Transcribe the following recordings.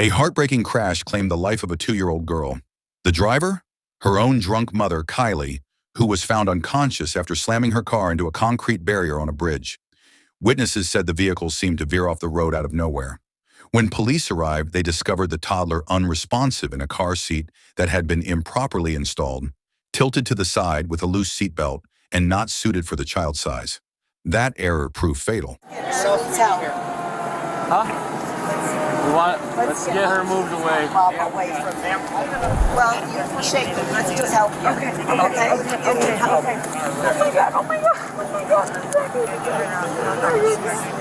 A heartbreaking crash claimed the life of a 2-year-old girl. The driver? Her own drunk mother, Kylie, who was found unconscious after slamming her car into a concrete barrier on a bridge. Witnesses said the vehicle seemed to veer off the road out of nowhere. When police arrived, they discovered the toddler unresponsive in a car seat that had been improperly installed, tilted to the side with a loose seatbelt, and not suited for the child's size. That error proved fatal. So tell her. Huh? Let's get her moved away. Away from them. Well, you shake them. Let's just help you. Okay. Okay. Okay. Oh my God. Oh my God. Oh my God.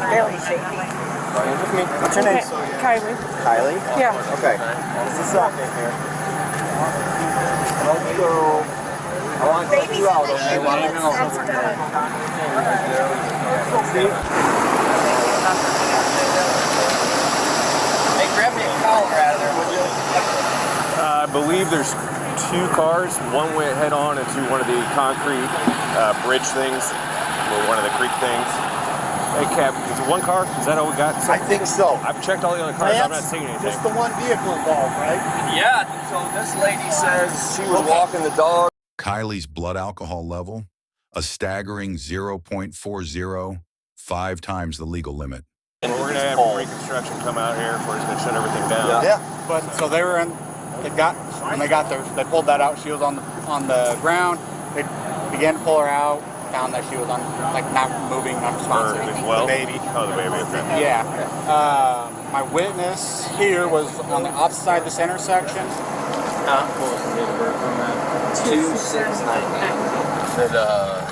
Barely shaking. With me. What's your name? Kylie. Kylie? Yeah. Okay. This is okay here. Let's go. I want to take you out, okay? Hey, grab me a collar out of there, would you? I believe there's 2 cars. One went head on into one of the concrete bridge things, or one of the creek things. Hey, Cap, is it 1 car? Is that all we got? I think so. I've checked all the other cars. I'm not seeing anything. Just the one vehicle involved, right? Yeah, so this lady says she was walking the dog. Kylie's blood alcohol level, a staggering 0.40, 5 times the legal limit. And we're going to have reconstruction come out here. We're just going to shut everything down. Yeah. But so they were in. When they got there, they pulled that out. She was on the ground. They began to pull her out. Found that she was not moving, unresponsive. Well? The baby. Oh, the baby. Okay. Yeah. My witness here was on the opposite side of this intersection. What was the date of birth on that? 2/6/19. Did the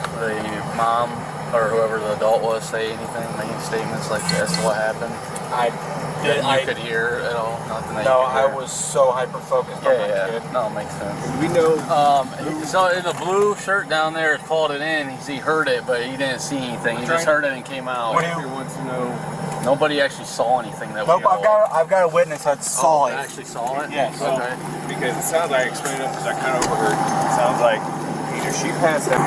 mom or whoever the adult was say anything, make statements like this? What happened? You could hear at all? Nothing that No, you could I hear? was so hyper-focused on my kid. No, it makes sense. We know. So in the blue shirt down there called it in. He heard it, but he didn't see anything. He just heard it and came out. What he wants to know. Nobody actually saw anything that Nope, I've got a witness that saw it. Actually saw it? Yes. Okay. Because it sounds like, I explained it because I kind of overheard. It sounds like either she passed out.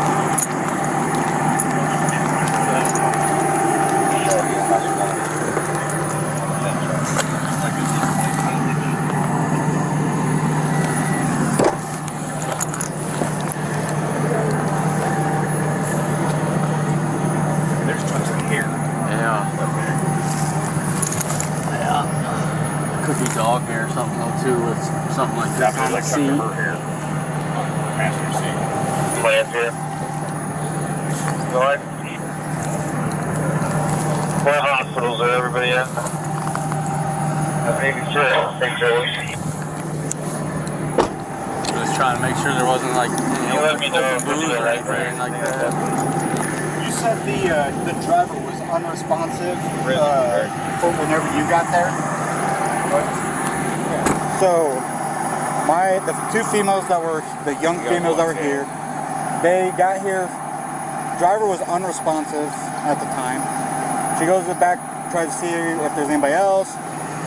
Could be dog hair or something though too, with something like that on the seat. Her hair. Passenger seat. Go ahead. What hospitals are everybody at? St. Joe's. Just trying to make sure there wasn't like You let me know if booze you're or right anything like that. You said the driver was unresponsive whenever you got there? So, the 2 females that were, the young females that were here, they got here, driver was unresponsive at the time. She goes to the back, tries to see if there's anybody else.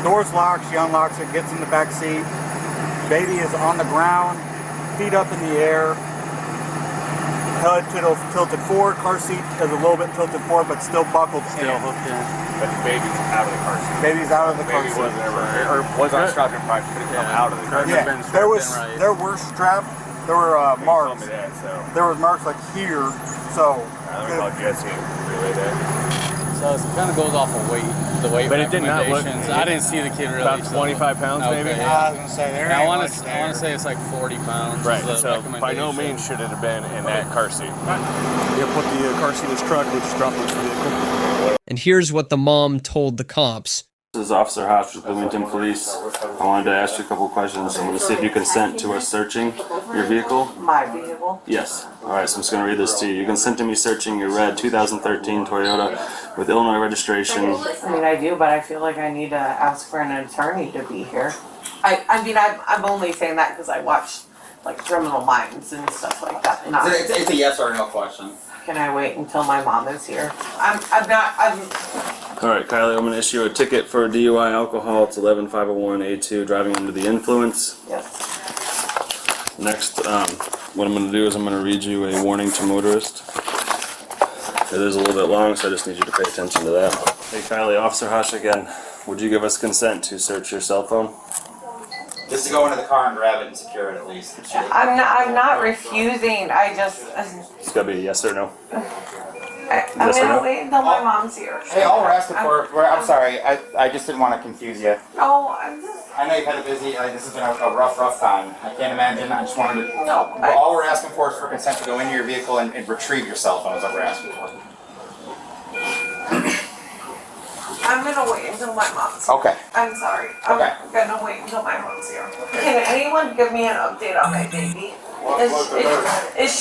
Door's locked, she unlocks it, gets in the back seat. Baby is on the ground, feet up in the air, head tilted forward, car seat is a little bit tilted forward, but still buckled in. Still hooked in. But the baby's out of the car seat. Baby's out of the car Baby seat. wasn't ever, or was on strapped in probably could have come out of the car seat. Yeah, there were strapped, there were marks. That, so. There was marks like here, so. Let me call Jesse and relay that. So it kind of goes off of weight, the weight But it did not look. recommendations. I didn't see the kid really. About 25 pounds maybe? Okay, I was gonna say there. I want to say it's like 40 pounds. Right, is the so by no recommendation. means should it have been in that car seat. Yeah, put the car seat in his truck and we just dropped it in the vehicle. And here's what the mom told the cops. This is Officer Hodge with Bloomington Police. I wanted to ask you a couple questions. I'm going to see if you consent to us searching your vehicle. My vehicle? Yes. Alright, so I'm just going to read this to you. You consent to me searching your red 2013 Toyota with Illinois registration. I mean, I do, but I feel like I need to ask for an attorney to be here. I'm only saying that because I watch like Criminal Minds and stuff like that. It's a yes or no question. Can I wait until my mom is here? Alright, Kylie, I'm going to issue a ticket for DUI alcohol. It's 11501A2, driving under the influence. Yes. Next, what I'm going to do is I'm going to read you a warning to motorists. It is a little bit long, so I just need you to pay attention to that. Hey Kylie, Officer Hush again. Would you give us consent to search your cell phone? Just to go into the car and grab it and secure it at least. I'm not refusing. I just, It's gotta be a yes or no. I'm Yes or gonna no? wait until my mom's here. Hey, all we're asking for, I'm sorry, I just didn't want to confuse you. Oh, I'm just, I know you've had a busy, this has been a rough time. I can't imagine, I just wanted to, no, well, all we're asking for is for consent to go into your vehicle and retrieve your cell phone is what we're asking for. I'm gonna wait until my mom's here. Okay. I'm sorry. I'm Okay. gonna wait until my mom's here. Can anyone give me an update on my baby? Is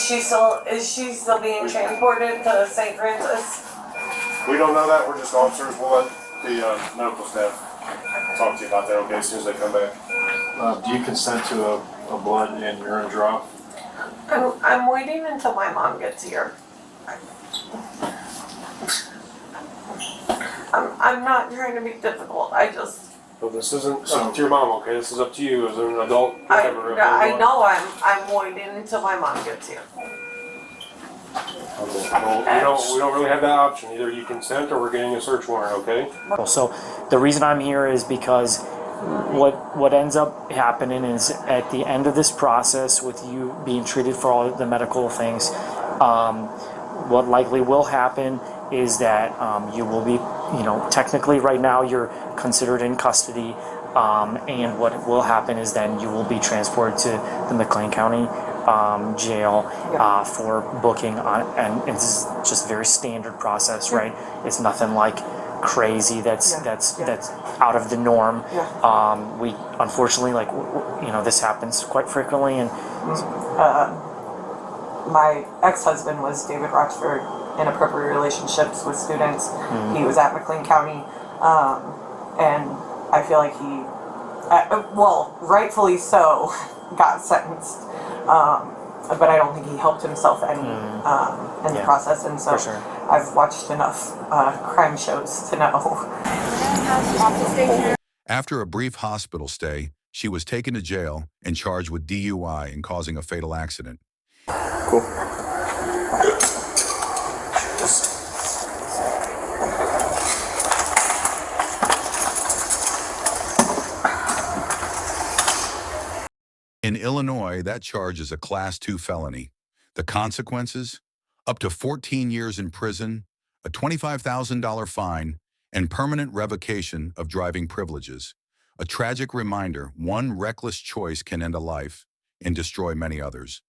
she still being transported to St. Francis? We don't know that. We're just officers. We'll let the medical staff talk to you about that, okay, as soon as they come back. Do you consent to a blood and urine draw? I'm waiting until my mom gets here. I'm not trying to be difficult. I just Well, this isn't up to your mom, okay? This is up to you as an adult. I know I'm waiting until my mom gets here. Well, we don't really have that option. Either you consent or we're getting a search warrant, okay? So the reason I'm here is because what ends up happening is at the end of this process with you being treated for all the medical things, what likely will happen is that you will be, technically right now you're considered in custody, and what will happen is then you will be transported to the McLean County jail for booking on, and this is just very standard process, right? It's nothing like crazy that's out of the norm. We unfortunately, this happens quite frequently, and My ex-husband was David Rochford, inappropriate relationships with students. He was at McLean County, and I feel like he, rightfully so, got sentenced. But I don't think he helped himself any in the process, and so for sure. I've watched enough crime shows to know. After a brief hospital stay, she was taken to jail and charged with DUI and causing a fatal accident. Cool. In Illinois, that charge is a Class 2 felony. The consequences? Up to 14 years in prison, a $25,000 fine, and permanent revocation of driving privileges. A tragic reminder, one reckless choice can end a life and destroy many others.